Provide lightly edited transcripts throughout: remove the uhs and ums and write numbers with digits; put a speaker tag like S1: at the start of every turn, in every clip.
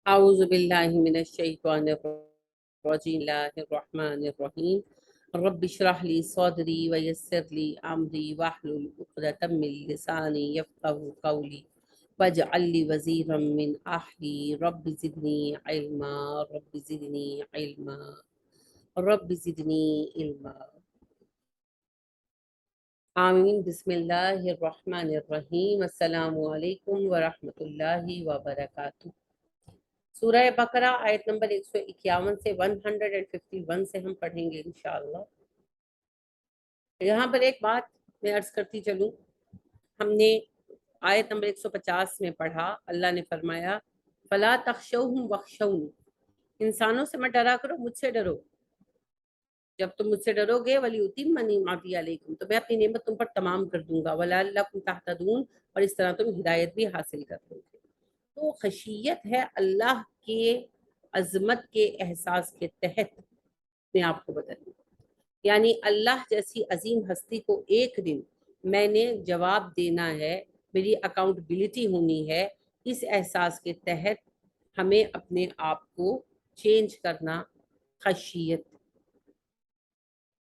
S1: اعوذ باللہ من الشیطان الرجیم بسم اللہ الرحمن الرحیم رب اشرح لی صدری ویسر لی امری واحلل عقدۃ من لسانی یفقهوا قولی واجعل لی وزیرا من اہلی رب زدنی علما رب زدنی علما رب زدنی علما آمین بسم اللہ الرحمن الرحیم السلام علیکم ورحمۃ اللہ وبرکاتہ۔ سورہ بقرہ آیت نمبر 151 سے 151 سے ہم پڑھیں گے انشاءاللہ۔ یہاں پر ایک بات میں عرض کرتی چلوں، ہم نے آیت نمبر 150 میں پڑھا، اللہ نے فرمایا فَلَا تَخْشَوْهُمْ وَخْشَوْنِ، انسانوں سے مت ڈرا کرو، مجھ سے ڈرو۔ جب تم مجھ سے ڈرو گے وَلِيُتِمَّ نِعْمَتِي عَلَيْكُمْ، تو میں اپنی نعمت تم پر تمام کر دوں گا، وَلَعَلَّكُمْ تَهْتَدُونَ، اور اس طرح تم ہدایت بھی حاصل کر لو گے۔ تو خشیت ہے اللہ کے عظمت کے احساس کے تحت میں آپ کو بتاؤں، یعنی اللہ جیسی عظیم ہستی کو ایک دن میں نے جواب دینا ہے، میری اکاؤنٹبلٹی ہونی ہے، اس احساس کے تحت ہمیں اپنے آپ کو چینج کرنا۔ خشیت،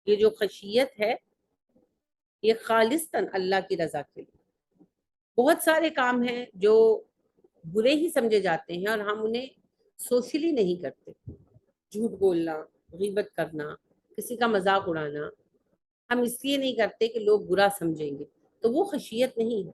S1: یہ جو خشیت ہے یہ خالصتاً اللہ کی رضا کے لیے۔ بہت سارے کام ہیں جو برے ہی سمجھے جاتے ہیں اور ہم انہیں سوشلی نہیں کرتے، جھوٹ بولنا، غیبت کرنا، کسی کا مذاق اڑانا، ہم اس لیے نہیں کرتے کہ لوگ برا سمجھیں گے، تو وہ خشیت نہیں ہے۔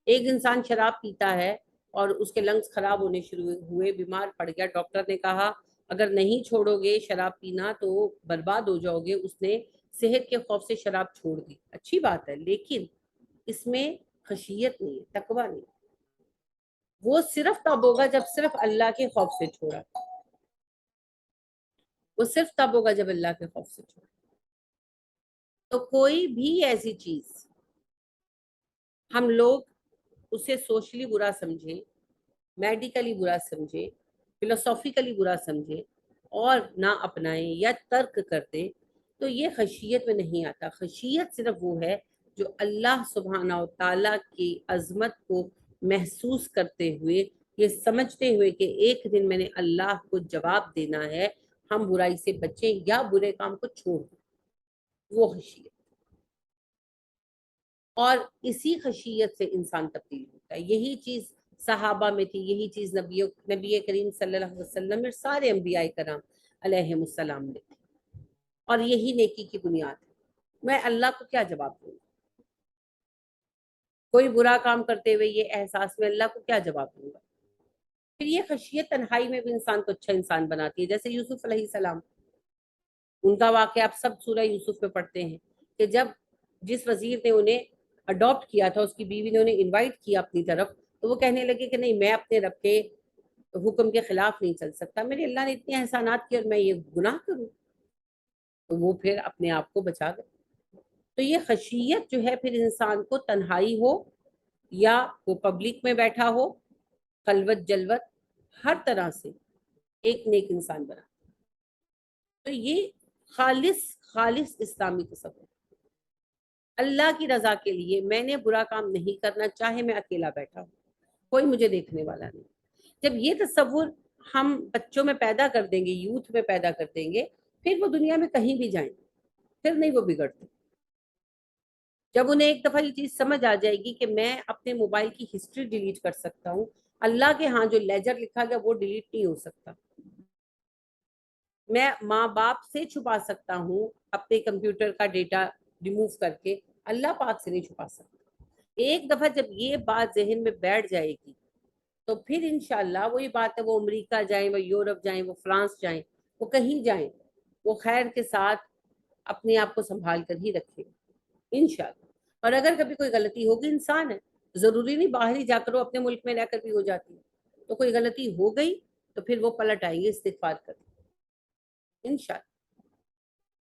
S1: ایک انسان شراب پیتا ہے اور اس کے لنگس خراب ہونے شروع ہوئے، بیمار پڑ گیا، ڈاکٹر نے کہا اگر نہیں چھوڑو گے شراب پینا تو برباد ہو جاؤ گے، اس نے صحت کے خوف سے شراب چھوڑ دی، اچھی بات ہے، لیکن اس میں خشیت نہیں ہے، تقویٰ نہیں ہے۔ وہ صرف تب ہوگا جب صرف اللہ کے خوف سے چھوڑا، وہ صرف تب ہوگا جب اللہ کے خوف سے چھوڑا۔ تو کوئی بھی ایسی چیز ہم لوگ اسے سوشلی برا سمجھیں، میڈیکلی برا سمجھیں، فلسافیکلی برا سمجھیں اور نہ اپنائیں یا ترک کر دیں، تو یہ خشیت میں نہیں آتا۔ خشیت صرف وہ ہے جو اللہ سبحانہ و تعالیٰ کی عظمت کو محسوس کرتے ہوئے، یہ سمجھتے ہوئے کہ ایک دن میں نے اللہ کو جواب دینا ہے، ہم برائی سے بچیں یا برے کام کو چھوڑ دیں، وہ خشیت۔ اور اسی خشیت سے انسان تبدیل ہوتا ہے۔ یہی چیز صحابہ میں تھی، یہی چیز نبی کریم صلی اللہ علیہ وسلم اور سارے انبیاء کرام علیہ السلام میں تھی، اور یہی نیکی کی بنیاد ہے۔ میں اللہ کو کیا جواب دوں گا؟ کوئی برا کام کرتے ہوئے یہ احساس میں اللہ کو کیا جواب دوں گا؟ پھر یہ خشیت تنہائی میں بھی انسان کو اچھا انسان بناتی ہے۔ جیسے یوسف علیہ السلام، ان کا واقعہ آپ سب سورہ یوسف میں پڑھتے ہیں کہ جب جس وزیر نے انہیں اڈاپٹ کیا تھا، اس کی بیوی نے انہیں انوائٹ کیا اپنی طرف، تو وہ کہنے لگے کہ نہیں، میں اپنے رب کے حکم کے خلاف نہیں چل سکتا، میرے اللہ نے اتنے احسانات کیے اور میں یہ گناہ کروں، تو وہ پھر اپنے آپ کو بچا گئے۔ تو یہ خشیت جو ہے پھر انسان کو تنہائی ہو یا وہ پبلک میں بیٹھا ہو، خلوت جلوت، ہر طرح سے ایک نیک انسان بنا۔ تو یہ خالص خالص اسلامی تصور، اللہ کی رضا کے لیے میں نے برا کام نہیں کرنا، چاہے میں اکیلا بیٹھا ہوں، کوئی مجھے دیکھنے والا نہیں۔ جب یہ تصور ہم بچوں میں پیدا کر دیں گے، یوتھ میں پیدا کر دیں گے، پھر وہ دنیا میں کہیں بھی جائیں، پھر نہیں وہ بگڑتے۔ جب انہیں ایک دفعہ یہ چیز سمجھ آ جائے گی کہ میں اپنے موبائل کی ہسٹری ڈیلیٹ کر سکتا ہوں، اللہ کے ہاں جو لیجر لکھا گیا وہ ڈیلیٹ نہیں ہو سکتا، میں ماں باپ سے چھپا سکتا ہوں اپنے کمپیوٹر کا ڈیٹا ریموو کر کے، اللہ پاک سے نہیں چھپا سکتا۔ ایک دفعہ جب یہ بات ذہن میں بیٹھ جائے گی تو پھر انشاءاللہ وہی بات ہے، وہ امریکہ جائیں، وہ یورپ جائیں، وہ فرانس جائیں، وہ کہیں جائیں، وہ خیر کے ساتھ اپنے آپ کو سنبھال کر ہی رکھیں انشاءاللہ۔ اور اگر کبھی کوئی غلطی ہوگی، انسان ہے، ضروری نہیں باہر ہی جا کر وہ اپنے ملک میں رہ کر بھی ہو جاتی ہے، تو کوئی غلطی ہو گئی تو پھر وہ پلٹ آئیں گے استغفار کر انشاءاللہ۔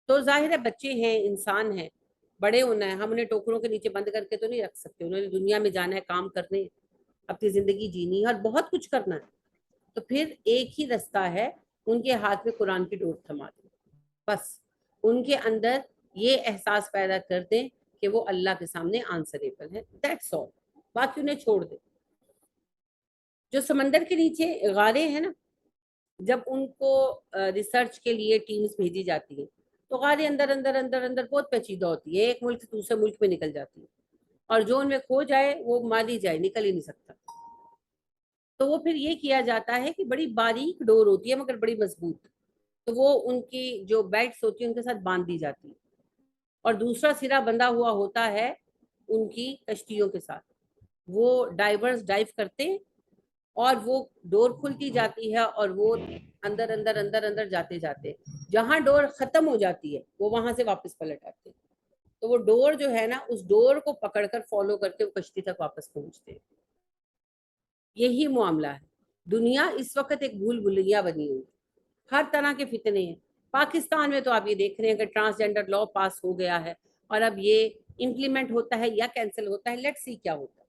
S1: تو ظاہر ہے بچے ہیں، انسان ہیں، بڑے ہونا ہے، ہم انہیں ٹوکروں کے نیچے بند کر کے تو نہیں رکھ سکتے، انہوں نے دنیا میں جانا ہے، کام کرنے، اپنی زندگی جینی ہے اور بہت کچھ کرنا ہے۔ تو پھر ایک ہی رستہ ہے، ان کے ہاتھ میں قرآن کی ڈور تھما دیں، بس ان کے اندر یہ احساس پیدا کر دیں کہ وہ اللہ کے سامنے آنسریبل ہے، دیٹس آل، باقی انہیں چھوڑ دیں۔ جو سمندر کے نیچے غاریں ہیں نا، جب ان کو ریسرچ کے لیے ٹیمز بھیجی جاتی ہیں تو غاریں اندر اندر اندر اندر بہت پیچیدہ ہوتی ہے، ایک ملک سے دوسرے ملک میں نکل جاتی ہے، اور جو ان میں کھو جائے وہ ماری جائے، نکل ہی نہیں سکتا۔ تو وہ پھر یہ کیا جاتا ہے کہ بڑی باریک ڈور ہوتی ہے مگر بڑی مضبوط، تو وہ ان کی جو بیٹس ہوتی ہیں ان کے ساتھ باندھ دی جاتی ہے، اور دوسرا سرا بندھا ہوا ہوتا ہے ان کی کشتیوں کے ساتھ۔ وہ ڈائیورز ڈائیو کرتے ہیں اور وہ ڈور کھلتی جاتی ہے، اور وہ اندر اندر اندر اندر جاتے جاتے جہاں ڈور ختم ہو جاتی ہے وہ وہاں سے واپس پلٹ آتے ہیں۔ تو وہ ڈور جو ہے نا، اس ڈور کو پکڑ کر فالو کر کے وہ کشتی تک واپس پہنچتے ہیں۔ یہی معاملہ ہے، دنیا اس وقت ایک بھول بھلیا بنی ہوئی، ہر طرح کے فتنے ہیں۔ پاکستان میں تو آپ یہ دیکھ رہے ہیں کہ ٹرانسجینڈر لا پاس ہو گیا ہے، اور اب یہ امپلیمنٹ ہوتا ہے یا کینسل ہوتا ہے، لیٹس سی کیا ہوتا ہے۔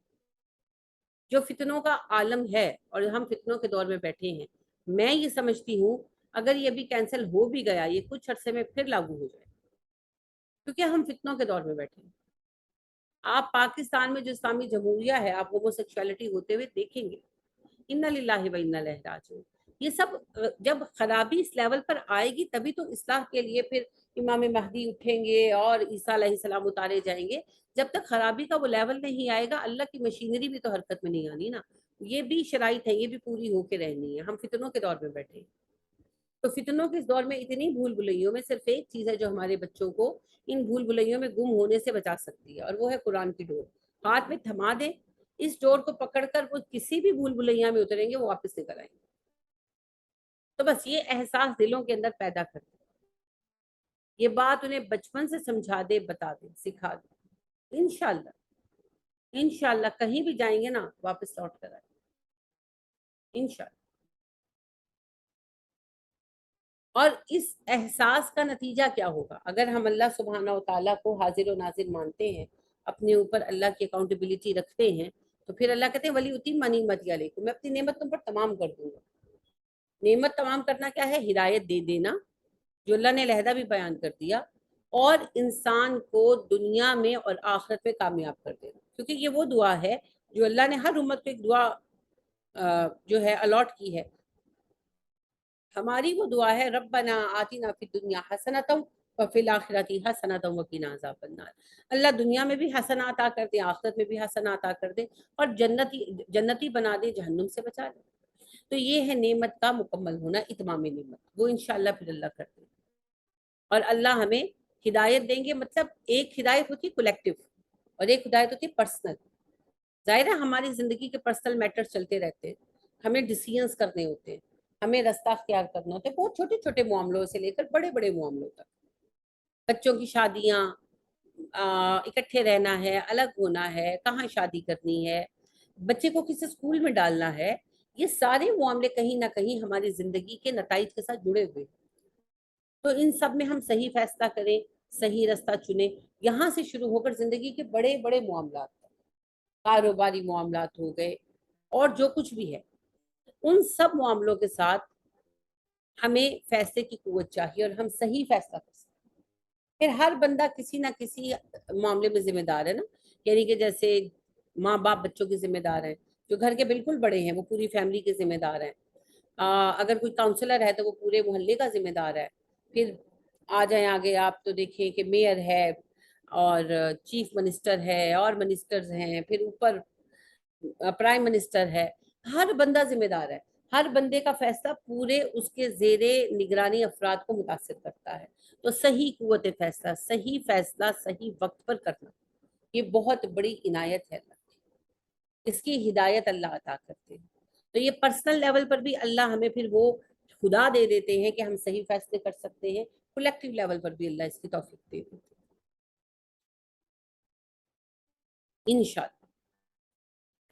S1: جو فتنوں کا عالم ہے اور ہم فتنوں کے دور میں بیٹھے ہیں، میں یہ سمجھتی ہوں اگر یہ ابھی کینسل ہو بھی گیا، یہ کچھ عرصے میں پھر لاگو ہو جائے، کیونکہ ہم فتنوں کے دور میں بیٹھے ہیں۔ آپ پاکستان میں جو اسلامی جمہوریہ ہے، آپ ہومو سیکشوالٹی ہوتے ہوئے دیکھیں گے، انا للہ و انا الیہ راجعون۔ یہ سب جب خرابی اس لیول پر آئے گی تبھی تو اصلاح کے لیے پھر امام مہدی اٹھیں گے اور عیسیٰ علیہ السلام اتارے جائیں گے۔ جب تک خرابی کا وہ لیول نہیں آئے گا، اللہ کی مشینری بھی تو حرکت میں نہیں آنی نا۔ یہ بھی شرائط ہے، یہ بھی پوری ہو کے رہنی ہے۔ ہم فتنوں کے دور میں بیٹھے ہیں، تو فتنوں کے اس دور میں اتنی بھول بھلائیوں میں صرف ایک چیز ہے جو ہمارے بچوں کو ان بھول بھلائیوں میں گم ہونے سے بچا سکتی ہے، اور وہ ہے قرآن کی ڈور۔ ہاتھ میں تھما دیں اس ڈور کو پکڑ کر، وہ کسی بھی بھول بھلائیا میں اتریں گے، وہ واپس نکل آئیں گے۔ تو بس یہ احساس دلوں کے اندر پیدا کر دیں، یہ بات انہیں بچپن سے سمجھا دے، بتا دے، سکھا دے، انشاءاللہ انشاءاللہ کہیں بھی جائیں گے نا واپس لوٹ کر آئیں گے انشاءاللہ۔ اور اس احساس کا نتیجہ کیا ہوگا؟ اگر ہم اللہ سبحانہ و تعالیٰ کو حاضر و ناظر مانتے ہیں، اپنے اوپر اللہ کی اکاؤنٹیبلٹی رکھتے ہیں، تو پھر اللہ کہتے ہیں ولی اتم نعمتی علیکم، میں اپنی نعمت تم پر تمام کر دوں گا۔ نعمت تمام کرنا کیا ہے؟ ہدایت دے دینا، جو اللہ نے علیحدہ بھی بیان کر دیا، اور انسان کو دنیا میں اور آخرت میں کامیاب کر دینا، کیونکہ یہ وہ دعا ہے جو اللہ نے ہر امت کو ایک دعا جو ہے الاٹ کی ہے۔ ہماری وہ دعا ہے ربنا آتنا فی الدنیا حسنۃ وفی الآخرۃ حسنۃ وقنا عذاب النار۔ اللہ دنیا میں بھی حسنات عطا کر دے، آخرت میں بھی حسنات عطا کر دے، اور جنتی بنا دے، جہنم سے بچا دے۔ تو یہ ہے نعمت کا مکمل ہونا، اتمام نعمت، وہ انشاءاللہ پھر اللہ کر دے۔ اور اللہ ہمیں ہدایت دیں گے، مطلب ایک ہدایت ہوتی ہے کولیکٹیو، اور ایک ہدایت ہوتی ہے پرسنل۔ ظاہر ہے ہماری زندگی کے پرسنل میٹر چلتے رہتے ہیں، ہمیں ڈیسیژنز کرنے ہوتے ہیں، ہمیں رستہ اختیار کرنا ہوتا ہے، بہت چھوٹے چھوٹے معاملوں سے لے کر بڑے بڑے معاملوں تک۔ بچوں کی شادیاں، اکٹھے رہنا ہے، الگ ہونا ہے، کہاں شادی کرنی ہے، بچے کو کس اسکول میں ڈالنا ہے، یہ سارے معاملے کہیں نہ کہیں ہماری زندگی کے نتائج کے ساتھ جڑے ہوئے ہیں۔ تو ان سب میں ہم صحیح فیصلہ کریں، صحیح رستہ چنیں، یہاں سے شروع ہو کر زندگی کے بڑے بڑے معاملات، کاروباری معاملات ہو گئے اور جو کچھ بھی ہے، ان سب معاملوں کے ساتھ ہمیں فیصلے کی قوت چاہیے، اور ہم صحیح فیصلہ کر سکتے ہیں۔ پھر ہر بندہ کسی نہ کسی معاملے میں ذمہ دار ہے نا، یعنی کہ جیسے ماں باپ بچوں کے ذمہ دار ہیں، جو گھر کے بالکل بڑے ہیں وہ پوری فیملی کے ذمہ دار ہیں، اگر کوئی کاؤنسلر ہے تو وہ پورے محلے کا ذمہ دار ہے۔ پھر آ جائیں آگے آپ تو دیکھیں کہ میئر ہے، اور چیف منسٹر ہے، اور منسٹرز ہیں، پھر اوپر پرائم منسٹر ہے۔ ہر بندہ ذمہ دار ہے، ہر بندے کا فیصلہ پورے اس کے زیر نگرانی افراد کو متاثر کرتا ہے۔ تو صحیح قوت فیصلہ، صحیح فیصلہ صحیح وقت پر کرنا، یہ بہت بڑی عنایت ہے اللہ کی، اس کی ہدایت اللہ عطا کرتے ہیں۔ تو یہ پرسنل لیول پر بھی اللہ ہمیں پھر وہ خدا دے دیتے ہیں کہ ہم صحیح فیصلے کر سکتے ہیں، کولیکٹیو لیول پر بھی اللہ اس کی توفیق دے دیتے ہیں انشاءاللہ۔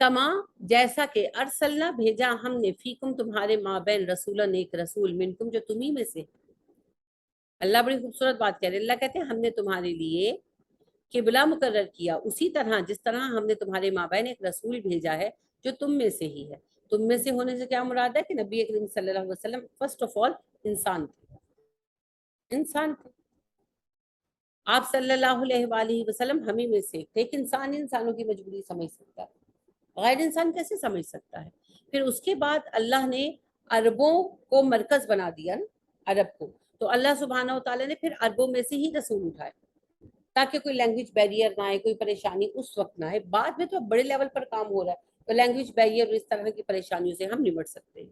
S1: کما جیسا کہ ارسلنا بھیجا ہم نے، فیکم تمہارے مابین، رسولن ایک رسول، منکم جو تمہیں میں سے۔ اللہ بڑی خوبصورت بات کہہ رہے، اللہ کہتے ہیں ہم نے تمہارے لیے قبلہ مقرر کیا اسی طرح جس طرح ہم نے تمہارے مابین ایک رسول بھیجا ہے جو تم میں سے ہی ہے۔ تم میں سے ہونے سے کیا مراد ہے؟ کہ نبی کریم صلی اللہ علیہ وسلم فرسٹ آف آل انسان تھے، انسان تھے۔ آپ صلی اللہ علیہ وآلہ وسلم ہمیں میں سے ایک تھے۔ ایک انسان انسانوں کی مجبوری سمجھ سکتا ہے، غیر انسان کیسے سمجھ سکتا ہے؟ پھر اس کے بعد اللہ نے عربوں کو مرکز بنا دیا نا، عرب کو، تو اللہ سبحانہ و تعالیٰ نے پھر عربوں میں سے ہی رسول اٹھائے تاکہ کوئی لینگویج بیریئر نہ آئے، کوئی پریشانی اس وقت نہ آئے. بعد میں تو بڑے لیول پر کام ہو رہا ہے، تو لینگویج بیریئر اور اس طرح کی پریشانیوں سے ہم نمٹ سکتے ہیں.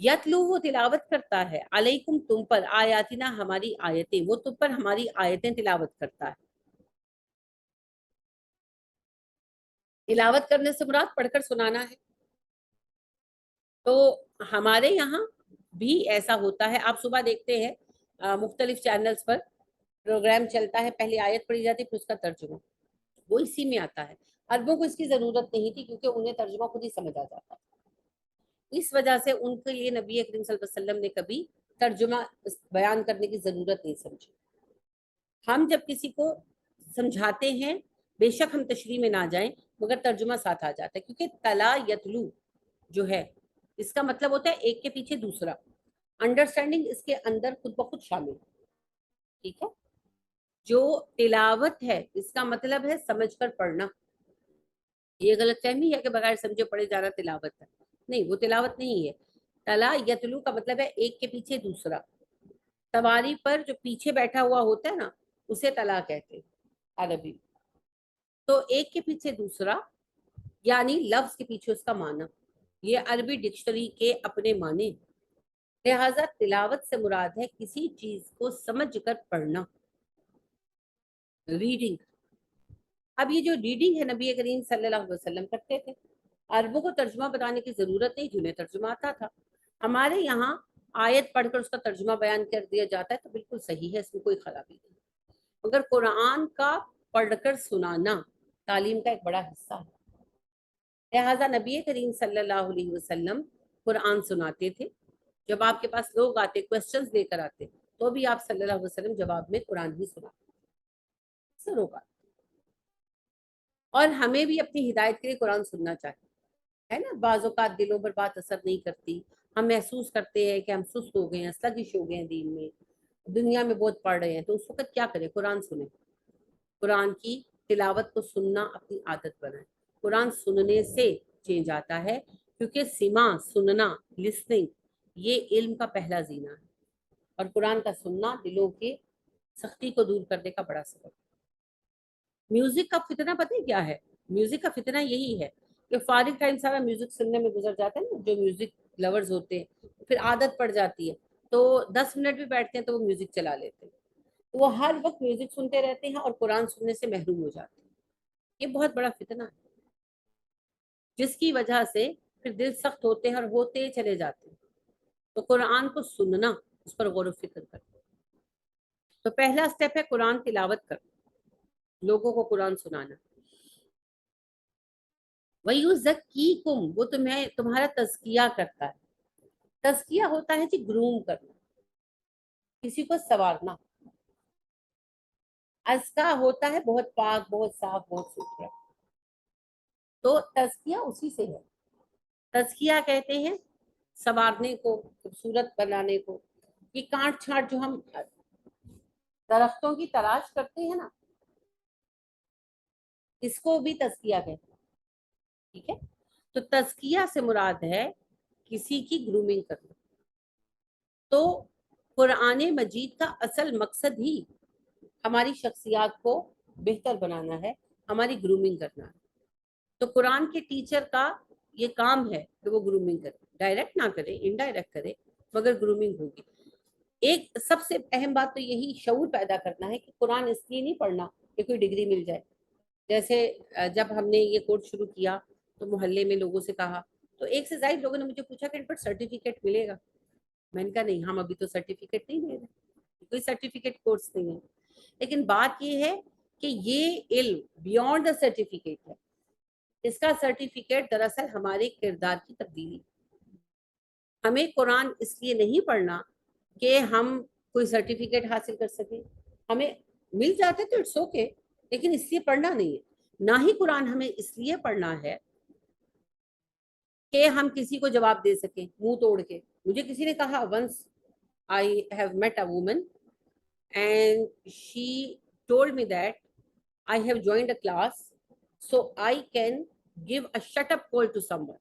S1: یتلو وہ تلاوت کرتا ہے، علیکم تم پر، آیاتنا ہماری آیتیں، وہ تم پر ہماری آیتیں تلاوت کرتا ہے. تلاوت کرنے سے مراد پڑھ کر سنانا ہے. تو ہمارے یہاں بھی ایسا ہوتا ہے. آپ صبح دیکھتے ہیں مختلف چینلز پر پروگرام چلتا ہے، پہلے آیت پڑھی جاتی پھر اس کا ترجمہ، وہ اسی میں آتا ہے. عربوں کو اس کی ضرورت نہیں تھی کیونکہ انہیں ترجمہ خود ہی سمجھ آ جاتا. اس وجہ سے ان کے لیے نبی کریم صلی اللہ علیہ وسلم نے کبھی ترجمہ بیان کرنے کی ضرورت نہیں سمجھی. ہم جب کسی کو سمجھاتے ہیں بے شک ہم تشریح میں نہ جائیں مگر ترجمہ ساتھ آ جاتا ہے، کیونکہ تلا یتلو جو ہے اس کا مطلب ہوتا ہے ایک کے پیچھے دوسرا. انڈرسٹینڈنگ اس کے اندر خود بخود شامل ہے. ٹھیک ہے. جو تلاوت ہے اس کا مطلب ہے سمجھ کر پڑھنا. یہ غلط فہمی ہے کہ بغیر سمجھے پڑھے جانا تلاوت ہے، نہیں، وہ تلاوت نہیں ہے. تلا یتلو کا مطلب ہے ایک کے پیچھے دوسرا. سواری پر جو پیچھے بیٹھا ہوا ہوتا ہے نا اسے تلا کہتے ہیں عربی. تو ایک کے پیچھے دوسرا یعنی لفظ کے پیچھے اس کا معنی، یہ عربی ڈکشنری کے اپنے معنی. لہذا تلاوت سے مراد ہے کسی چیز کو سمجھ کر پڑھنا، ریڈنگ. اب یہ جو ریڈنگ ہے نبی کریم صلی اللہ علیہ وسلم کرتے تھے. عربوں کو ترجمہ بتانے کی ضرورت نہیں، جنہیں ترجمہ آتا تھا. ہمارے یہاں آیت پڑھ کر اس کا ترجمہ بیان کر دیا جاتا ہے تو بالکل صحیح ہے، اس میں کوئی خرابی نہیں. مگر قرآن کا پڑھ کر سنانا تعلیم کا ایک بڑا حصہ ہے. لہٰذا نبی کریم صلی اللہ علیہ وسلم قرآن سناتے تھے. جب آپ کے پاس لوگ آتے کوشچنز لے کر آتے تو بھی آپ صلی اللہ علیہ وسلم جواب میں قرآن ہی سناتے ہوگا. اور ہمیں بھی اپنی ہدایت کے لیے قرآن سننا چاہیے، ہے نا. بعض اوقات دلوں پر بات اثر نہیں کرتی، ہم محسوس کرتے ہیں کہ ہم سست ہو گئے ہیں، سلگش ہو گئے ہیں دین میں، دنیا میں بہت پڑھ رہے ہیں، تو اس وقت کیا کریں؟ قرآن سنیں. قرآن کی تلاوت کو سننا اپنی عادت بنائیں. قرآن سننے سے چینج آتا ہے، کیونکہ سما سننا لسننگ یہ علم کا پہلا زینہ ہے، اور قرآن کا سننا دلوں کے سختی کو دور کرنے کا بڑا سبب. میوزک کا فتنہ پتہ ہے کیا ہے؟ میوزک کا فتنہ یہی ہے کہ فارغ ٹائم سارا میوزک سننے میں گزر جاتا ہے نا. جو میوزک لورز ہوتے ہیں پھر عادت پڑ جاتی ہے تو 10 منٹ بھی بیٹھتے ہیں تو وہ میوزک چلا لیتے ہیں. وہ ہر وقت میوزک سنتے رہتے ہیں اور قرآن سننے سے محروم ہو جاتے ہیں. یہ بہت بڑا فتنہ ہے جس کی وجہ سے پھر دل سخت ہوتے ہیں اور ہوتے چلے جاتے ہیں. تو قرآن کو سننا، اس پر غور و فکر کرنا. تو پہلا سٹیپ ہے قرآن تلاوت کرنا، لوگوں کو قرآن سنانا. وَيُزَكِّيكُمْ وہ تمہارا تزکیہ کرتا ہے. تزکیہ ہوتا ہے جی گروم کرنا، کسی کو سنوارنا. ازکا ہوتا ہے بہت پاک، بہت صاف، بہت ستھرا. تو تزکیہ اسی سے ہے. تزکیہ کہتے ہیں سنوارنے کو، خوبصورت بنانے کو. یہ کاٹ چھانٹ جو ہم درختوں کی تلاش کرتے ہیں نا اس کو بھی تزکیہ کہتے ہیں. ٹھیک ہے. تو تزکیہ سے مراد ہے کسی کی گرومنگ کرنا. تو قرآن مجید کا اصل مقصد ہی ہماری شخصیات کو بہتر بنانا ہے، ہماری گرومنگ کرنا ہے. تو قرآن کے ٹیچر کا یہ کام ہے کہ وہ گرومنگ کرے، ڈائریکٹ نہ کرے، انڈائریکٹ کرے، مگر گرومنگ ہوگی. ایک سب سے اہم بات تو یہی شعور پیدا کرنا ہے کہ قرآن اس لیے نہیں پڑھنا کہ کوئی ڈگری مل جائے. جیسے جب ہم نے یہ کورس شروع کیا تو محلے میں لوگوں سے کہا تو ایک سے زائد لوگوں نے مجھے پوچھا کہ ان پر سرٹیفکیٹ ملے گا. میں نے کہا نہیں، ہم ابھی تو سرٹیفکیٹ نہیں لے رہے، کوئی سرٹیفکیٹ کورس نہیں ہے. لیکن بات یہ ہے کہ یہ علم بیونڈ دا سرٹیفکیٹ ہے. اس کا سرٹیفکیٹ دراصل ہمارے کردار کی تبدیلی. ہمیں قرآن اس لیے نہیں پڑھنا کہ ہم کوئی سرٹیفکیٹ حاصل کر سکیں. ہمیں مل جاتے تو اٹس اوکے، لیکن اس لیے پڑھنا نہیں ہے. نہ ہی قرآن ہمیں اس لیے پڑھنا ہے کہ ہم کسی کو جواب دے سکیں منہ توڑ کے. مجھے کسی نے کہا once I have met a woman and she told me that I have joined a class so I can give a shut up call to someone.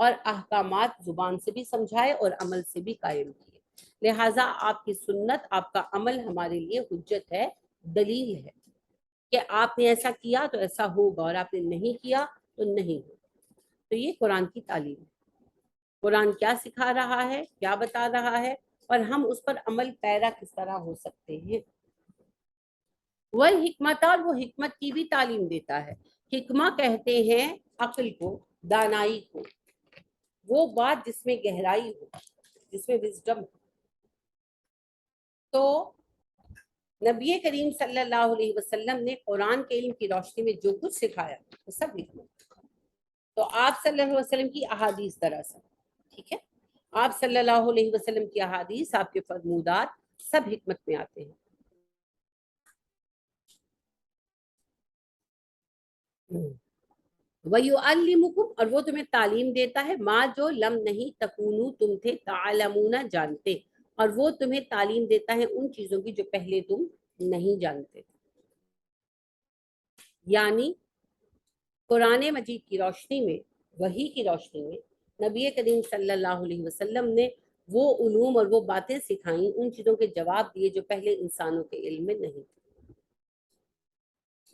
S1: اور احکامات زبان سے بھی سمجھائے اور عمل سے بھی قائم کیے۔ لہٰذا آپ کی سنت، آپ کا عمل ہمارے لیے حجت ہے، دلیل ہے کہ آپ نے ایسا کیا تو ایسا ہوگا اور آپ نے نہیں کیا تو نہیں ہوگا۔ تو یہ قرآن کی تعلیم ہے۔ قرآن کیا سکھا رہا ہے، کیا بتا رہا ہے، اور ہم اس پر عمل پیرا کس طرح ہو سکتے ہیں۔ والحکمت، اور وہ حکمت کی بھی تعلیم دیتا ہے۔ حکمہ کہتے ہیں عقل کو، دانائی کو، وہ بات جس میں گہرائی ہو، جس میں وزڈم ہو۔ تو نبی کریم صلی اللہ علیہ وسلم نے قرآن کے علم کی روشنی میں جو کچھ سکھایا وہ سب حکمت۔ تو آپ صلی اللہ علیہ وسلم کی احادیث دراصل، ٹھیک ہے، آپ صلی اللہ علیہ وسلم کی احادیث، آپ کے فرمودات سب حکمت میں آتے ہیں۔ وَيُعَلِّمُكُمْ، اور وہ تمہیں تعلیم دیتا ہے، ما جو لم نہیں تکونو تم تھے، تعلمون جانتے، اور وہ تمہیں تعلیم دیتا ہے ان چیزوں کی جو پہلے تم نہیں جانتے۔ یعنی قرآن مجید کی روشنی میں، وحی کی روشنی میں نبی کریم صلی اللہ علیہ وسلم نے وہ علوم اور وہ باتیں سکھائیں، ان چیزوں کے جواب دیے جو پہلے انسانوں کے علم میں نہیں تھے۔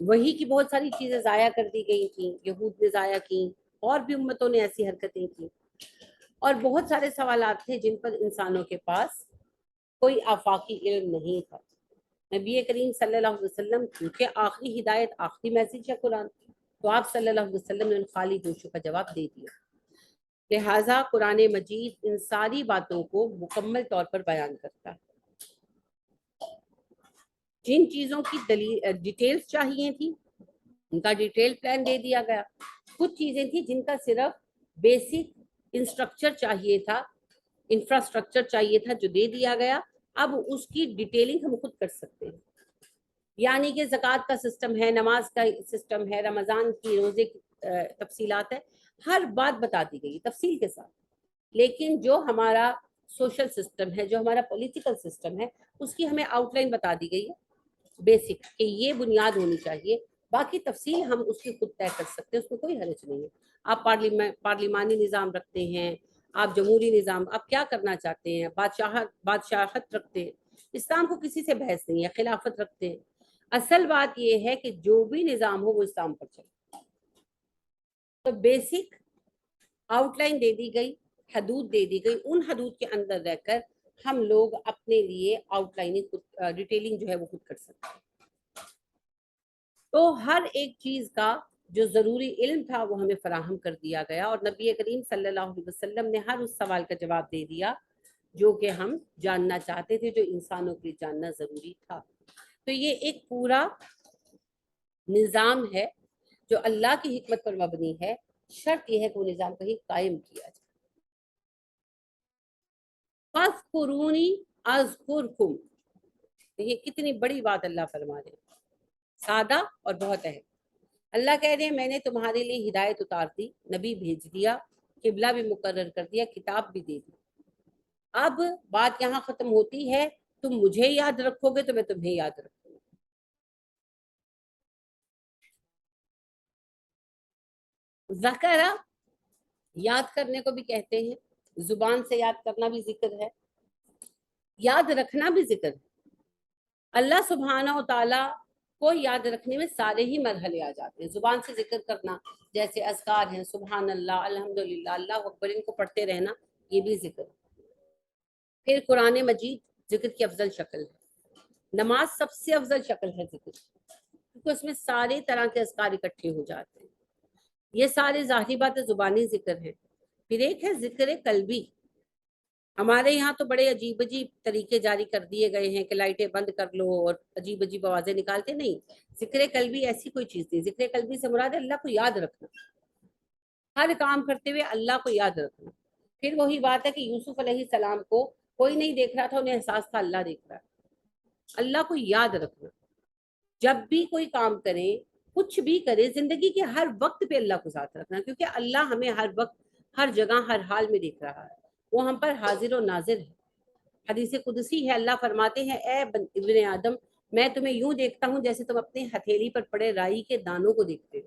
S1: وحی کی بہت ساری چیزیں ضائع کر دی گئی تھیں، یہود نے ضائع کی، اور بھی امتوں نے ایسی حرکتیں کی، اور بہت سارے سوالات تھے جن پر انسانوں کے پاس کوئی آفاقی علم نہیں تھا۔ نبی کریم صلی اللہ علیہ وسلم، کیونکہ آخری ہدایت، آخری میسج ہے قرآن، تو آپ صلی اللہ علیہ وسلم نے ان خالی گوشوں کا جواب دے دیا۔ لہٰذا قرآن مجید ان ساری باتوں کو مکمل طور پر بیان کرتا ہے۔ جن چیزوں کی ڈیٹیلز چاہیے تھی ان کا ڈیٹیل پلان دے دیا گیا، کچھ چیزیں تھیں جن کا صرف بیسک انسٹرکچر چاہیے تھا، انفراسٹرکچر چاہیے تھا، جو دے دیا گیا۔ اب اس کی ڈیٹیلنگ ہم خود کر سکتے ہیں، یعنی کہ زکوٰۃ کا سسٹم ہے، نماز کا سسٹم ہے، رمضان کی روزے کی تفصیلات ہے، ہر بات بتا دی گئی تفصیل کے ساتھ۔ لیکن جو ہمارا سوشل سسٹم ہے، جو ہمارا پولیٹیکل سسٹم ہے، اس کی ہمیں آؤٹ لائن بتا دی گئی ہے، بیسک، کہ یہ بنیاد ہونی چاہیے، باقی تفصیل ہم اس کی خود طے کر سکتے ہیں، اس میں کوئی حرج نہیں ہے۔ آپ پارلیمانی نظام رکھتے ہیں، آپ جمہوری نظام، آپ کیا کرنا چاہتے ہیں، بادشاہت رکھتے ہیں، اسلام کو کسی سے بحث نہیں ہے، خلافت رکھتے ہیں۔ اصل بات یہ ہے کہ جو بھی نظام ہو وہ اسلام پر چلے۔ تو بیسک آؤٹ لائن دے دی گئی، حدود دے دی گئی، ان حدود کے اندر رہ کر ہم لوگ اپنے لیے آؤٹ لائننگ، ڈیٹیلنگ جو ہے وہ خود کر سکتے ہیں۔ تو ہر ایک چیز کا جو ضروری علم تھا وہ ہمیں فراہم کر دیا گیا، اور نبی کریم صلی اللہ علیہ وسلم نے ہر اس سوال کا جواب دے دیا جو کہ ہم جاننا چاہتے تھے، جو انسانوں کے لیے جاننا ضروری تھا۔ تو یہ ایک پورا نظام ہے جو اللہ کی حکمت پر مبنی ہے، شرط یہ ہے کہ وہ نظام کہیں قائم کیا جائے۔ فَاذْكُرُونِی أَذْكُرْکُم، یہ کتنی بڑی بات اللہ فرما رہے ہیں، سادہ اور بہت اہم۔ اللہ کہہ رہے ہیں میں نے تمہارے لیے ہدایت اتار دی، نبی بھیج دیا، قبلہ بھی مقرر کر دیا، کتاب بھی دے دی۔ اب بات یہاں ختم ہوتی ہے، تم مجھے یاد رکھو گے تو میں تمہیں یاد رکھوں گا۔ ذکر، یاد کرنے کو بھی کہتے ہیں، زبان سے یاد کرنا بھی ذکر ہے، یاد رکھنا بھی ذکر ہے۔ اللہ سبحانہ و تعالیٰ کو یاد رکھنے میں سارے ہی مرحلے آ جاتے ہیں۔ زبان سے ذکر کرنا، جیسے اذکار ہیں، سبحان اللہ، الحمدللہ، اللہ اکبر، ان کو پڑھتے رہنا، یہ بھی ذکر ہے۔ پھر قرآن مجید ذکر کی افضل شکل ہے، نماز سب سے افضل شکل ہے ذکر، کیونکہ اس میں سارے طرح کے اذکار اکٹھے ہو جاتے ہیں۔ یہ سارے ظاہری باتیں زبانی ذکر ہیں۔ پھر ایک ہے ذکر قلبی۔ ہمارے یہاں تو بڑے عجیب عجیب طریقے جاری کر دیے گئے ہیں کہ لائٹیں بند کر لو اور عجیب عجیب آوازیں نکالتے، نہیں، ذکر قلبی ایسی کوئی چیز نہیں۔ ذکر قلبی سے مراد ہے اللہ کو یاد رکھنا، ہر کام کرتے ہوئے اللہ کو یاد رکھنا۔ پھر وہی بات ہے کہ یوسف علیہ السلام کو کوئی نہیں دیکھ رہا تھا، انہیں احساس تھا اللہ دیکھ رہا ہے۔ اللہ کو یاد رکھنا، جب بھی کوئی کام کریں، کچھ بھی کرے، زندگی کے ہر وقت پہ اللہ کو ساتھ رکھنا، کیونکہ اللہ ہمیں ہر وقت، ہر جگہ، ہر حال میں دیکھ رہا ہے، وہ ہم پر حاضر و ناظر ہے۔ حدیث قدسی ہے، اللہ فرماتے ہیں اے ابن آدم، میں تمہیں یوں دیکھتا ہوں جیسے تم اپنے ہتھیلی پر پڑے رائی کے دانوں کو دیکھتے ہو۔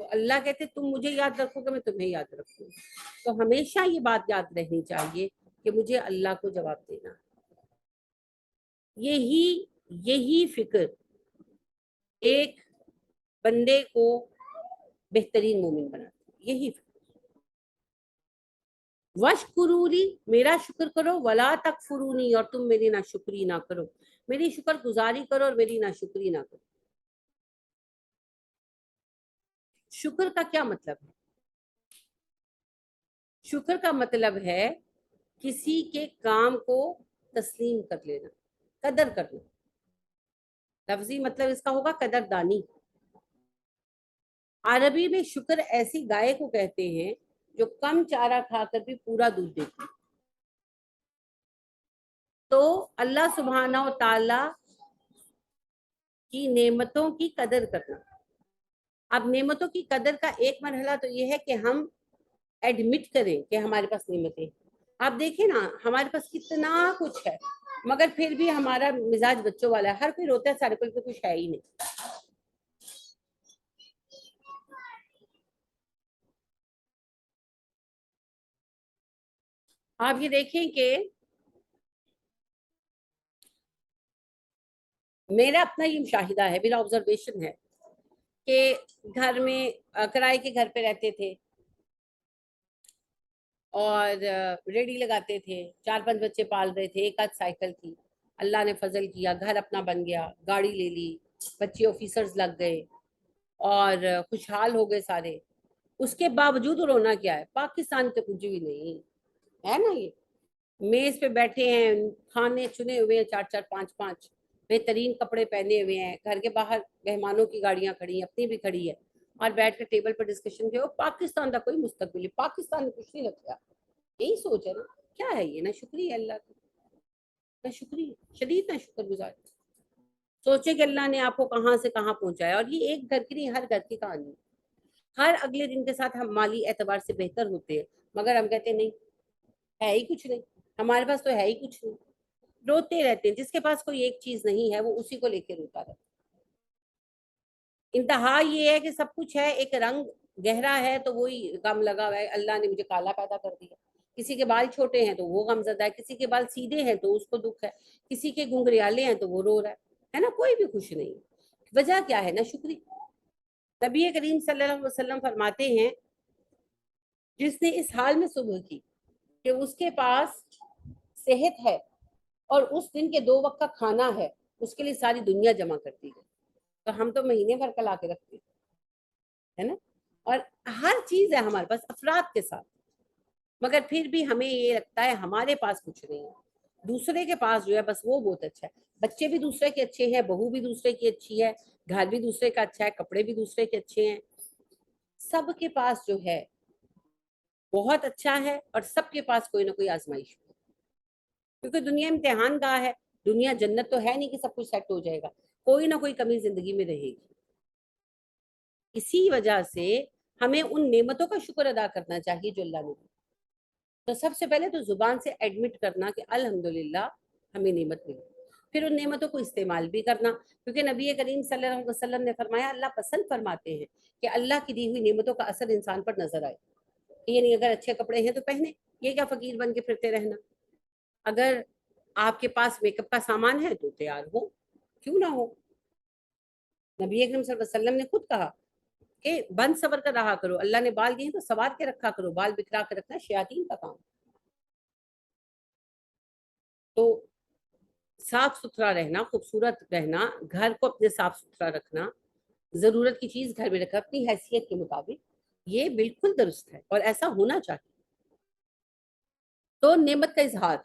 S1: تو اللہ کہتے تم مجھے یاد رکھو گے میں تمہیں یاد رکھوں. تو ہمیشہ یہ بات یاد رہنی چاہیے کہ مجھے اللہ کو جواب دینا. یہی فکر ایک بندے کو بہترین مومن بناتی ہے. یہی فکر وشکروری میرا شکر کرو ولا تکفرونی اور تم میری ناشکری نہ کرو. میری شکر گزاری کرو اور میری ناشکری نہ کرو. شکر کا کیا مطلب ہے؟ شکر کا مطلب ہے کسی کے کام کو تسلیم کر لینا، قدر کرنا. لفظی مطلب اس کا ہوگا قدر دانی. عربی میں شکر ایسی گائے کو کہتے ہیں جو کم چارہ کھا کر بھی پورا دودھ دیتی. تو اللہ سبحانہ و تعالی کی نعمتوں کی قدر کرنا. اب نعمتوں کی قدر کا ایک مرحلہ تو یہ ہے کہ ہم ایڈمٹ کریں کہ ہمارے پاس نعمتیں. آپ دیکھیں نا ہمارے پاس کتنا کچھ ہے مگر پھر بھی ہمارا مزاج بچوں والا ہے. ہر کوئی روتا ہے سارے کوئی کچھ ہے ہی نہیں. آپ یہ دیکھیں کہ میرا اپنا یہ مشاہدہ ہے، میرا آبزرویشن ہے کہ گھر میں کرائے کے گھر پہ رہتے تھے اور ریڈی لگاتے تھے، 4-5 بچے پال رہے تھے، ایک آدھ سائیکل تھی. اللہ نے فضل کیا، گھر اپنا بن گیا، گاڑی لے لی، بچے آفیسرز لگ گئے اور خوشحال ہو گئے سارے. اس کے باوجود رونا کیا ہے؟ پاکستان تو کچھ بھی نہیں ہے نا. یہ میز پہ بیٹھے ہیں، کھانے چنے ہوئے ہیں 4-4 5-5، بہترین کپڑے پہنے ہوئے ہیں، گھر کے باہر مہمانوں کی گاڑیاں کھڑی ہیں، اپنی بھی کھڑی ہے، اور بیٹھ کے ٹیبل پر ڈسکشن کیا پاکستان کا کوئی مستقبل ہے، پاکستان میں کچھ نہیں رکھا. یہی سوچ ہے نا. کیا ہے یہ؟ نہ شکریہ اللہ کا، نہ شکریہ، شدید نہ شکر گزار. سوچے کہ اللہ نے آپ کو کہاں سے کہاں پہنچایا. اور یہ ایک گھر کی نہیں، ہر گھر کی کہانی. ہر اگلے دن کے ساتھ ہم مالی اعتبار سے بہتر ہوتے ہیں مگر ہم کہتے ہیں نہیں، ہے ہی کچھ نہیں، ہمارے پاس تو ہے ہی کچھ نہیں. روتے رہتے ہیں. جس کے پاس کوئی ایک چیز نہیں ہے وہ اسی کو لے کے روتا رہتا. انتہا یہ ہے کہ سب کچھ ہے، ایک رنگ گہرا ہے تو وہی غم لگا ہوا ہے، اللہ نے مجھے کالا پیدا کر دیا. کسی کے بال چھوٹے ہیں تو وہ غم زدہ ہے، کسی کے بال سیدھے ہیں تو اس کو دکھ ہے، کسی کے گنگریالے ہیں تو وہ رو رہا ہے نا. کوئی بھی خوش نہیں. وجہ کیا ہے؟ نا شکری. نبی کریم صلی اللہ علیہ وسلم فرماتے ہیں جس نے اس حال میں صبح کی کہ اس کے پاس صحت ہے اور اس دن کے 2 وقت کا کھانا ہے، اس کے لیے ساری دنیا جمع کرتی ہے. تو ہم تو مہینے بھر کا لا کے رکھتے ہے نا. اور ہر چیز ہے ہمارے پاس افراد کے ساتھ، مگر پھر بھی ہمیں یہ لگتا ہے ہمارے پاس کچھ نہیں ہے. دوسرے کے پاس جو ہے بس وہ بہت اچھا ہے. بچے بھی دوسرے کے اچھے ہیں، بہو بھی دوسرے کی اچھی ہے، گھر بھی دوسرے کا اچھا ہے، کپڑے بھی دوسرے کے اچھے ہیں. سب کے پاس جو ہے بہت اچھا ہے اور سب کے پاس کوئی نہ کوئی آزمائش ہے. کیونکہ دنیا امتحان گاہ ہے. دنیا جنت تو ہے نہیں کہ سب کچھ سیٹ ہو جائے گا، کوئی نہ کوئی کمی زندگی میں رہے گی. اسی وجہ سے ہمیں ان نعمتوں کا شکر ادا کرنا چاہیے جو اللہ نے دی. تو سب سے پہلے تو زبان سے ایڈمٹ کرنا کہ الحمدللہ ہمیں نعمت ملی. پھر ان نعمتوں کو استعمال بھی کرنا، کیونکہ نبی کریم صلی اللہ علیہ وسلم نے فرمایا اللہ پسند فرماتے ہیں کہ اللہ کی دی ہوئی نعمتوں کا اثر انسان پر نظر آئے. یعنی اگر اچھے کپڑے ہیں تو پہنے، یہ کیا فقیر بن کے پھرتے رہنا. اگر آپ کے پاس میک اپ کا سامان ہے تو تیار ہو، کیوں نہ ہو. نبی اکرم صلی اللہ علیہ وسلم نے خود کہا کہ بند صبر کر رہا کرو، اللہ نے بال دیے تو سوار کے رکھا کرو، بال بکھرا کے رکھنا شیاطین کا کام. تو صاف ستھرا رہنا، خوبصورت رہنا، گھر کو اپنے صاف ستھرا رکھنا، ضرورت کی چیز گھر میں رکھنا اپنی حیثیت کے مطابق، یہ بالکل درست ہے اور ایسا ہونا چاہیے. تو نعمت کا اظہار،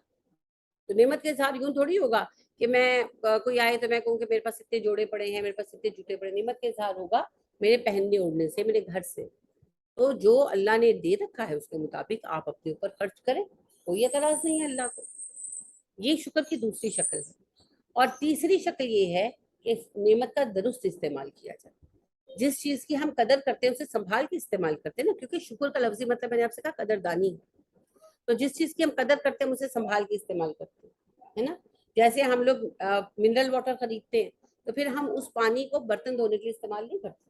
S1: تو نعمت کا اظہار یوں تھوڑی ہوگا کہ میں کوئی آئے تو میں کہوں کہ میرے پاس اتنے جوڑے پڑے ہیں، میرے پاس اتنے جوتے پڑے. نعمت کا اظہار ہوگا میرے پہننے اوڑھنے سے، میرے گھر سے. تو جو اللہ نے دے رکھا ہے اس کے مطابق آپ اپنے اوپر خرچ کریں، کوئی اعتراض نہیں ہے اللہ کو. یہ شکر کی دوسری شکل ہے. اور تیسری شکل یہ ہے کہ نعمت کا درست استعمال کیا جائے. جس چیز کی ہم قدر کرتے ہیں اسے سنبھال کے استعمال کرتے ہیں نا، کیونکہ شکر کا لفظی مطلب میں نے آپ سے کہا قدردانی ہے. تو جس چیز کی ہم قدر کرتے ہیں اسے سنبھال کے استعمال کرتے ہیں، ہے نا. جیسے ہم لوگ منرل واٹر خریدتے ہیں تو پھر ہم اس پانی کو برتن دھونے کے لیے استعمال نہیں کرتے،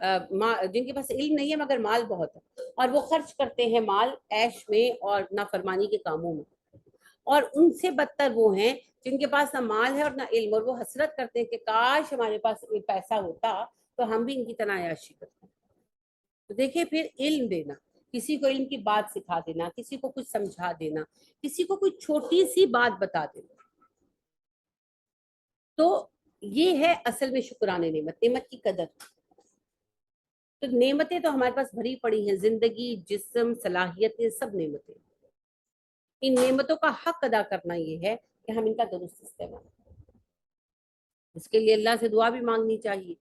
S1: جن کے پاس علم نہیں ہے مگر مال بہت ہے، اور وہ خرچ کرتے ہیں مال عیش میں اور نافرمانی کے کاموں میں، اور ان سے بدتر وہ ہیں جن کے پاس نہ مال ہے اور نہ علم، اور وہ حسرت کرتے ہیں کہ کاش ہمارے پاس پیسہ ہوتا تو ہم بھی ان کی طرح عیاشی کرتے۔ تو دیکھیں پھر علم دینا، کسی کو علم کی بات سکھا دینا، کسی کو کچھ سمجھا دینا، کسی کو کوئی چھوٹی سی بات بتا دینا، تو یہ ہے اصل میں شکرانے نعمت، نعمت کی قدر۔ تو نعمتیں تو ہمارے پاس بھری پڑی ہیں، زندگی، جسم، صلاحیتیں، سب نعمتیں۔ ان نعمتوں کا حق ادا کرنا یہ ہے کہ ہم ان کا درست استعمال کریں۔ اس کے لیے اللہ سے دعا بھی مانگنی چاہیے،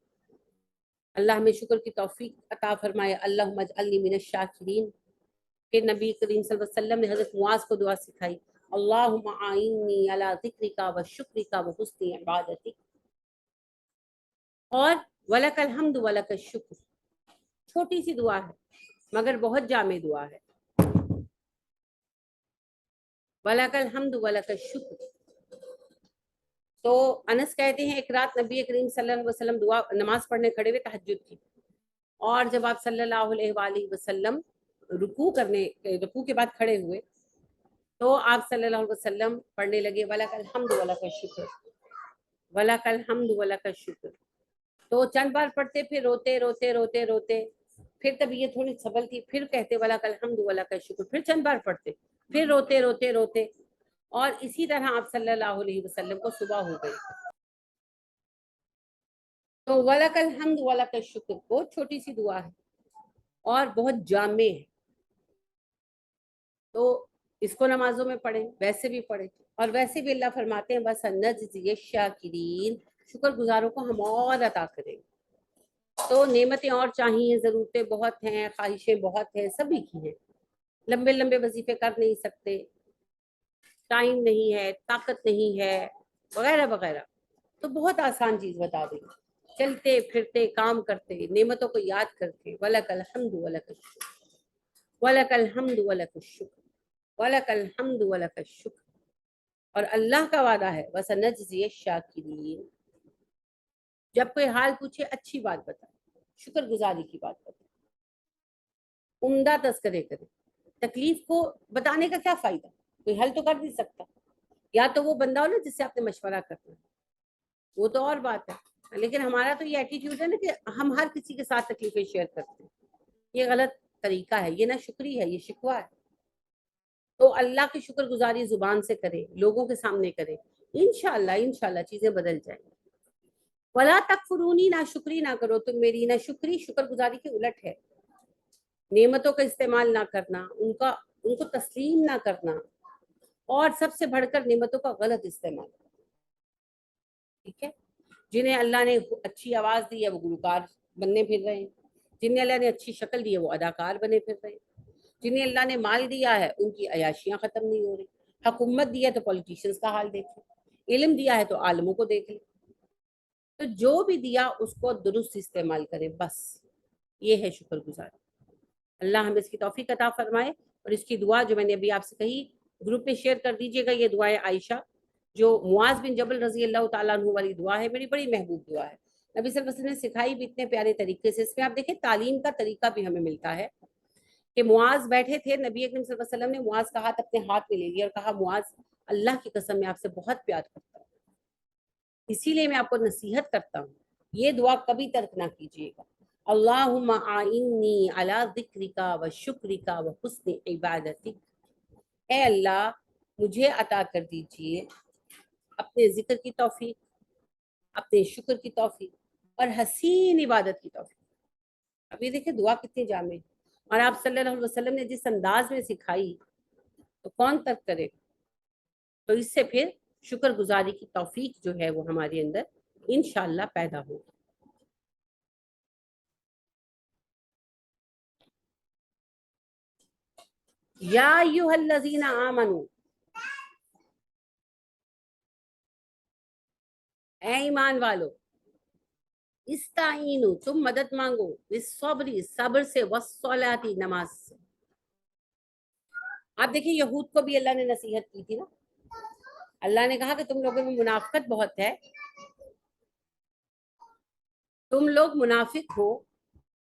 S1: اللہ ہمیں شکر کی توفیق عطا فرمائے، اللہم اجعلنی من الشاکرین۔ پھر نبی کریم صلی اللہ علیہ وسلم نے حضرت معاذ کو دعا سکھائی، اللہم اعنی علی ذکرک و شکرک و حسن عبادتک، اور وَلَكَ الْحَمْدُ وَلَكَ الشُّكْرُ۔ چھوٹی سی دعا ہے مگر بہت جامع دعا ہے، وَلَكَ الْحَمْدُ وَلَكَ الشُّكْرُ۔ تو انس کہتے ہیں ایک رات نبی کریم صلی اللہ علیہ وسلم دعا نماز پڑھنے کھڑے ہوئے تہجد کی، اور جب آپ صلی اللہ علیہ وآلہ وسلم رکوع کے بعد کھڑے ہوئے تو آپ صلی اللہ علیہ وسلم پڑھنے لگے وَلَكَ الْحَمْدُ وَلَكَ الشُّكْرُ، وَلَكَ الْحَمْدُ وَلَكَ الشُّكْرُ۔ تو چند بار پڑھتے، پھر روتے روتے روتے روتے، پھر طبیعت تھوڑی سنبھل تھی، پھر کہتے وَلَكَ الْحَمْدُ وَلَكَ الشُّكْرُ، پھر چند بار پڑھتے، پھر روتے روتے روتے، اور اسی طرح آپ صلی اللہ علیہ وسلم کو صبح ہو گئی۔ تو وَلَكَ الْحَمْدُ وَلَكَ الشُّكْرُ بہت چھوٹی سی دعا ہے اور بہت جامع ہے، تو اس کو نمازوں میں پڑھیں، ویسے بھی پڑھیں، اور ویسے بھی اللہ فرماتے ہیں وَسَنَجْزِيِ الشَّاكِرِينَ، شکر گزاروں کو ہم اور عطا کریں گے۔ تو نعمتیں اور چاہیے، ضرورتیں بہت ہیں، خواہشیں بہت ہیں، سبھی کی ہیں، لمبے لمبے وظیفے کر نہیں سکتے، ٹائم نہیں ہے، طاقت نہیں ہے، وغیرہ وغیرہ، تو بہت آسان چیز بتا دیں، چلتے پھرتے کام کرتے نعمتوں کو یاد کرتے وَلَكَ الْحَمْدُ وَلَكَ الشُّكْرُ، وَلَكَ الْحَمْدُ وَلَكَ الشُّكْرُ، وَلَكَ الْحَمْدُ وَلَكَ الشُّكْرُ۔ اور اللہ کا وعدہ ہے وَسَنَجْزِيِ الشَّاكِرِينَ، جب کوئی حال پوچھے اچھی بات بتائے، شکر گزاری کی بات بتائے، عمدہ تذکرے کرے، تکلیف کو بتانے کا کیا فائدہ، کوئی حل تو کر نہیں سکتا، یا تو وہ بندہ ہو نا جس سے آپ نے مشورہ کرنا، وہ تو اور بات ہے، لیکن ہمارا تو یہ ایٹیٹیوڈ ہے نا کہ ہم ہر کسی کے ساتھ تکلیفیں شیئر کرتے ہیں، یہ غلط طریقہ ہے، یہ نہ شکری ہے، یہ شکوہ ہے۔ تو اللہ کی شکر گزاری زبان سے کرے، لوگوں کے سامنے کرے، انشاءاللہ چیزیں بدل جائیں گی۔ ولا تکفرونی، نہ شکری نہ کرو تم میری، نہ شکری شکر گزاری کے الٹ ہے، نعمتوں کا استعمال نہ کرنا، ان کو تسلیم نہ کرنا، اور سب سے بڑھ کر نعمتوں کا غلط استعمال، ٹھیک ہے؟ جنہیں اللہ نے اچھی آواز دی ہے وہ گلوکار بننے پھر رہے ہیں، جنہیں اللہ نے اچھی شکل دی ہے وہ اداکار بنے پھر رہے ہیں، جنہیں اللہ نے مال دیا ہے ان کی عیاشیاں ختم نہیں ہو رہی، حکومت دیا تو پولیٹیشنز کا حال دیکھیں، علم دیا ہے تو عالموں کو دیکھ لیں، تو جو بھی دیا اس کو درست استعمال کریں، بس یہ ہے شکر گزاری۔ اللہ ہمیں اس کی توفیق عطا فرمائے، اور اس کی دعا جو میں نے ابھی آپ سے کہی گروپ میں شیئر کر دیجئے گا، یہ دعائے عائشہ جو معاذ بن جبل رضی اللہ تعالیٰ عنہ والی دعا ہے، میری بڑی محبوب دعا ہے، نبی صلی اللہ علیہ وسلم نے سکھائی بھی اتنے پیارے طریقے سے، اس میں آپ دیکھیں تعلیم کا طریقہ بھی ہمیں ملتا ہے کہ معاذ بیٹھے تھے، نبی اکرم صلی اللہ علیہ وسلم نے معاذ کا ہاتھ اپنے ہاتھ میں لے لیا اور کہا معاذ اللہ کی قسم میں آپ سے بہت پیار کرتا ہوں، اسی لیے میں آپ کو نصیحت کرتا ہوں، یہ دعا کبھی ترک نہ کیجیے گا، اللہم اعنی علی ذکرک و شکرک و حسن عبادتک، اے اللہ مجھے عطا کر دیجئے اپنے ذکر کی توفیق، اپنے شکر کی توفیق، اور حسین عبادت کی توفیق۔ اب یہ دیکھیں دعا کتنی جامع ہے، اور آپ صلی اللہ علیہ وسلم نے جس انداز میں سکھائی تو کون ترک کرے، تو اس سے پھر شکر گزاری کی توفیق جو ہے وہ ہمارے اندر انشاءاللہ پیدا ہوگی۔ یا ایھا الذین آمنوا، اے ایمان والو، استعینوا تم مدد مانگو، بالصبر صبر سے، والصلاۃ نماز سے۔ آپ دیکھیں یہود کو بھی اللہ نے نصیحت کی تھی نا، اللہ نے کہا کہ تم لوگوں میں منافقت بہت ہے، تم لوگ منافق ہو،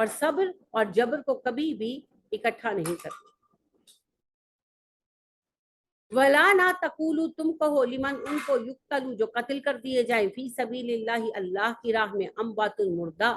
S1: اور صبر اور جبر کو کبھی بھی اکٹھا نہیں کرتے. ولا نہ تقولو، تم کہو، لمن ان کو یقتلو جو قتل کر دیے جائیں، فی سبیل اللہ اللہ کی راہ میں، اموات مردہ،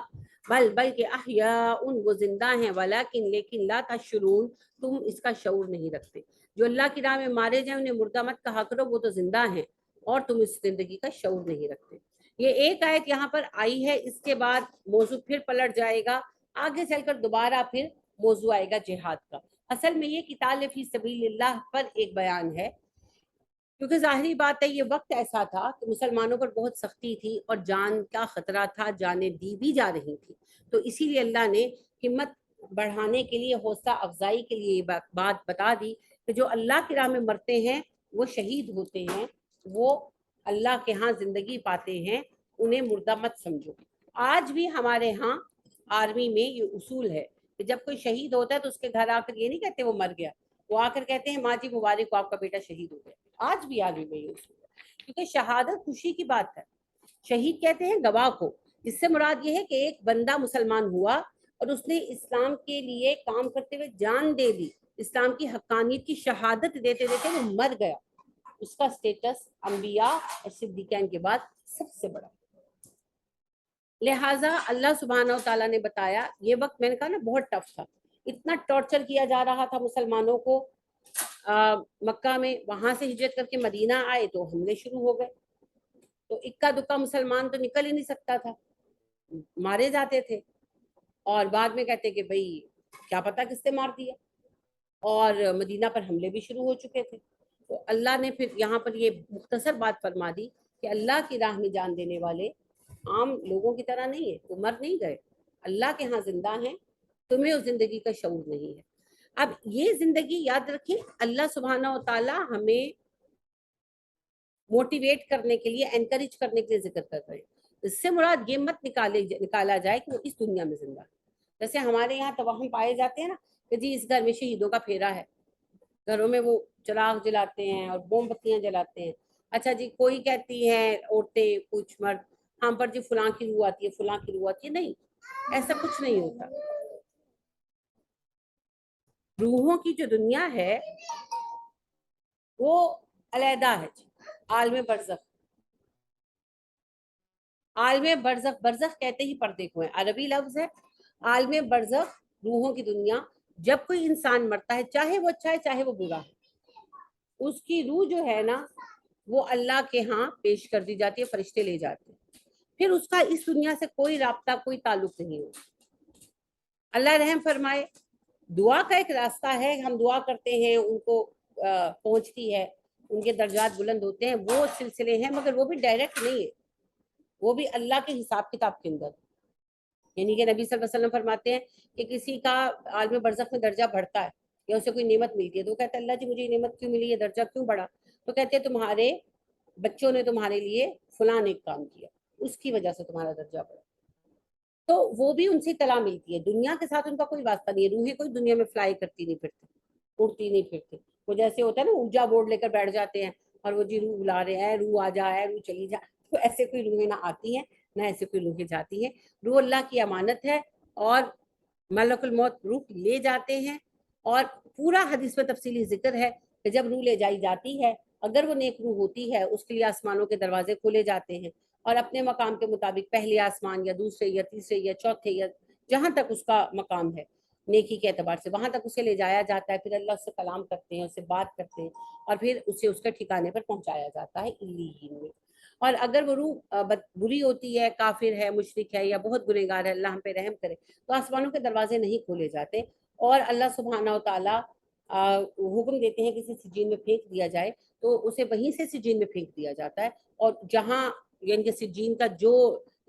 S1: بلکہ احیاء وہ زندہ ہیں، ولیکن لیکن لا تشعرون تم اس کا شعور نہیں رکھتے. جو اللہ کی راہ میں مارے جائیں انہیں مردہ مت کہا کرو، وہ تو زندہ ہیں اور تم اس زندگی کا شعور نہیں رکھتے. یہ ایک آیت یہاں پر آئی ہے، اس کے بعد موضوع پھر پلٹ جائے گا، آگے چل کر دوبارہ پھر موضوع آئے گا جہاد کا. اصل میں یہ قتال فی سبیل اللہ پر ایک بیان ہے، کیونکہ ظاہری بات ہے یہ وقت ایسا تھا کہ مسلمانوں پر بہت سختی تھی اور جان کا خطرہ تھا، جانیں دی بھی جا رہی تھی. تو اسی لیے اللہ نے ہمت بڑھانے کے لیے، حوصلہ افزائی کے لیے یہ بات بتا دی کہ جو اللہ کی راہ میں مرتے ہیں وہ شہید ہوتے ہیں، وہ اللہ کے ہاں زندگی پاتے ہیں، انہیں مردہ مت سمجھو. آج بھی ہمارے ہاں آرمی میں یہ اصول ہے کہ جب کوئی شہید ہوتا ہے تو اس کے گھر آ کر یہ نہیں کہتے وہ مر گیا، وہ آ کر کہتے ہیں ماں جی مبارک کو، آپ کا بیٹا شہید ہو گیا. آج بھی آرمی میں یہ اصول ہے، کیونکہ شہادت خوشی کی بات ہے. شہید کہتے ہیں گواہ کو. اس سے مراد یہ ہے کہ ایک بندہ مسلمان ہوا اور اس نے اسلام کے لیے کام کرتے ہوئے جان دے دی، اسلام کی حقانیت کی شہادت دیتے دیتے وہ مر گیا. اس کا سٹیٹس انبیاء اور صدیقین کے بعد سب سے بڑا. لہٰذا اللہ سبحانہ و تعالیٰ نے بتایا، یہ وقت میں نے کہا نا بہت ٹف تھا، اتنا ٹارچر کیا جا رہا تھا مسلمانوں کو مکہ میں، وہاں سے ہجرت کر کے مدینہ آئے تو حملے شروع ہو گئے، تو اکا دکا مسلمان تو نکل ہی نہیں سکتا تھا، مارے جاتے تھے، اور بعد میں کہتے کہ بھئی کیا پتا کس نے مار دیا، اور مدینہ پر حملے بھی شروع ہو چکے تھے. تو اللہ نے پھر یہاں پر یہ مختصر بات فرما دی کہ اللہ کی راہ میں جان دینے والے عام لوگوں کی طرح نہیں ہے، وہ مر نہیں گئے، اللہ کے ہاں زندہ ہیں، تمہیں اس زندگی کا شعور نہیں ہے. اب یہ زندگی یاد رکھیں، اللہ سبحانہ و تعالی ہمیں موٹیویٹ کرنے کے لیے، انکریج کرنے کے لیے ذکر کر رہے ہیں. اس سے مراد یہ مت نکالا جائے کہ وہ اس دنیا میں زندہ ہے. جیسے ہمارے یہاں توہم پائے جاتے ہیں نا کہ جی اس گھر میں شہیدوں کا پھیرا ہے، گھروں میں وہ چراغ جلاتے ہیں اور موم بتیاں جلاتے ہیں. اچھا جی کوئی کہتی ہیں عورتیں کچھ مرد ہم پر جی فلاں کی روح آتی ہے، فلاں کی روح آتی ہے. نہیں، ایسا کچھ نہیں ہوتا. روحوں کی جو دنیا ہے وہ علیحدہ ہے، عالم برزخ. عالم برزخ، برزخ کہتے ہی پردے کو ہے، عربی لفظ ہے. عالم برزخ روحوں کی دنیا. جب کوئی انسان مرتا ہے چاہے وہ اچھا ہے چاہے وہ برا ہے، اس کی روح جو ہے نا وہ اللہ کے ہاں پیش کر دی جاتی ہے، فرشتے لے جاتے ہیں، پھر اس کا اس دنیا سے کوئی رابطہ کوئی تعلق نہیں ہوتا. اللہ رحم فرمائے. دعا کا ایک راستہ ہے، ہم دعا کرتے ہیں ان کو پہنچتی ہے، ان کے درجات بلند ہوتے ہیں، وہ سلسلے ہیں، مگر وہ بھی ڈائریکٹ نہیں ہے، وہ بھی اللہ کے حساب کتاب کے اندر. یعنی کہ نبی صلی اللہ علیہ وسلم فرماتے ہیں کہ کسی کا عالم برزخ میں درجہ بڑھتا ہے یا اسے کوئی نعمت ملتی ہے تو وہ کہتا ہے اللہ جی مجھے یہ نعمت کیوں ملی، یہ درجہ کیوں بڑھا؟ تو کہتے ہیں تمہارے بچوں نے تمہارے لیے فلاں ایک کام کیا، اس کی وجہ سے تمہارا درجہ بڑھا. تو وہ بھی ان سے اطلاع ملتی ہے، دنیا کے ساتھ ان کا کوئی واسطہ نہیں ہے. روحیں کوئی دنیا میں فلائی کرتی نہیں پھرتی، اڑتی نہیں پھرتی. وہ جیسے ہوتا ہے نا اونچا بورڈ لے کر بیٹھ جاتے ہیں اور وہ جی روح بلا رہے ہیں، روح آ جائے، روح چلی جائے. تو ایسے کوئی روحیں نہ آتی ہیں نہ ایسے کوئی روحیں جاتی ہیں. روح اللہ کی امانت ہے اور ملک الموت روح لے جاتے ہیں. اور پورا حدیث میں تفصیلی ذکر ہے کہ جب روح لے جائی جاتی ہے، اگر وہ نیک روح ہوتی ہے اس کے لیے آسمانوں کے دروازے کھولے جاتے ہیں اور اپنے مقام کے مطابق پہلے آسمان یا دوسرے یا تیسرے یا چوتھے یا جہاں تک اس کا مقام ہے نیکی کے اعتبار سے وہاں تک اسے لے جایا جاتا ہے. پھر اللہ اس سے کلام کرتے ہیں، اس سے بات کرتے ہیں اور پھر اسے اس کے ٹھکانے پر پہنچایا جاتا ہے علیین میں. اور اگر وہ روح بری ہوتی ہے، کافر ہے، مشرک ہے یا بہت گنہگار ہے، اللہ ہم پہ رحم کرے، تو آسمانوں کے دروازے نہیں کھولے جاتے اور اللہ سبحانہ و تعالیٰ حکم دیتے ہیں کہ اسے سجین میں پھینک دیا جائے، تو اسے وہیں سے سجین میں پھینک دیا جاتا ہے. اور جہاں یعنی کہ سجین کا جو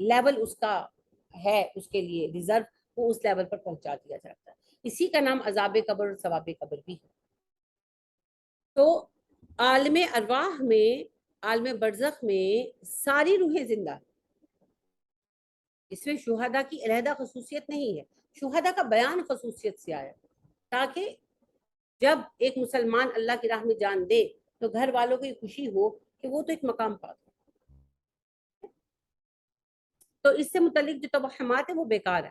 S1: لیول اس کا ہے اس کے لیے ریزرو، وہ اس لیول پر پہنچا دیا جاتا ہے. اسی کا نام عذاب قبر اور ثواب قبر بھی ہے. تو عالم ارواح میں، عالم برزخ میں ساری روحیں زندہ، اس میں شہداء کی علیحدہ خصوصیت نہیں ہے. شہداء کا بیان خصوصیت سے آیا تاکہ جب ایک مسلمان اللہ کی راہ میں جان دے تو گھر والوں کو یہ خوشی ہو کہ وہ تو ایک مقام پا. تو اس سے متعلق جو توہمات ہے وہ بیکار ہے.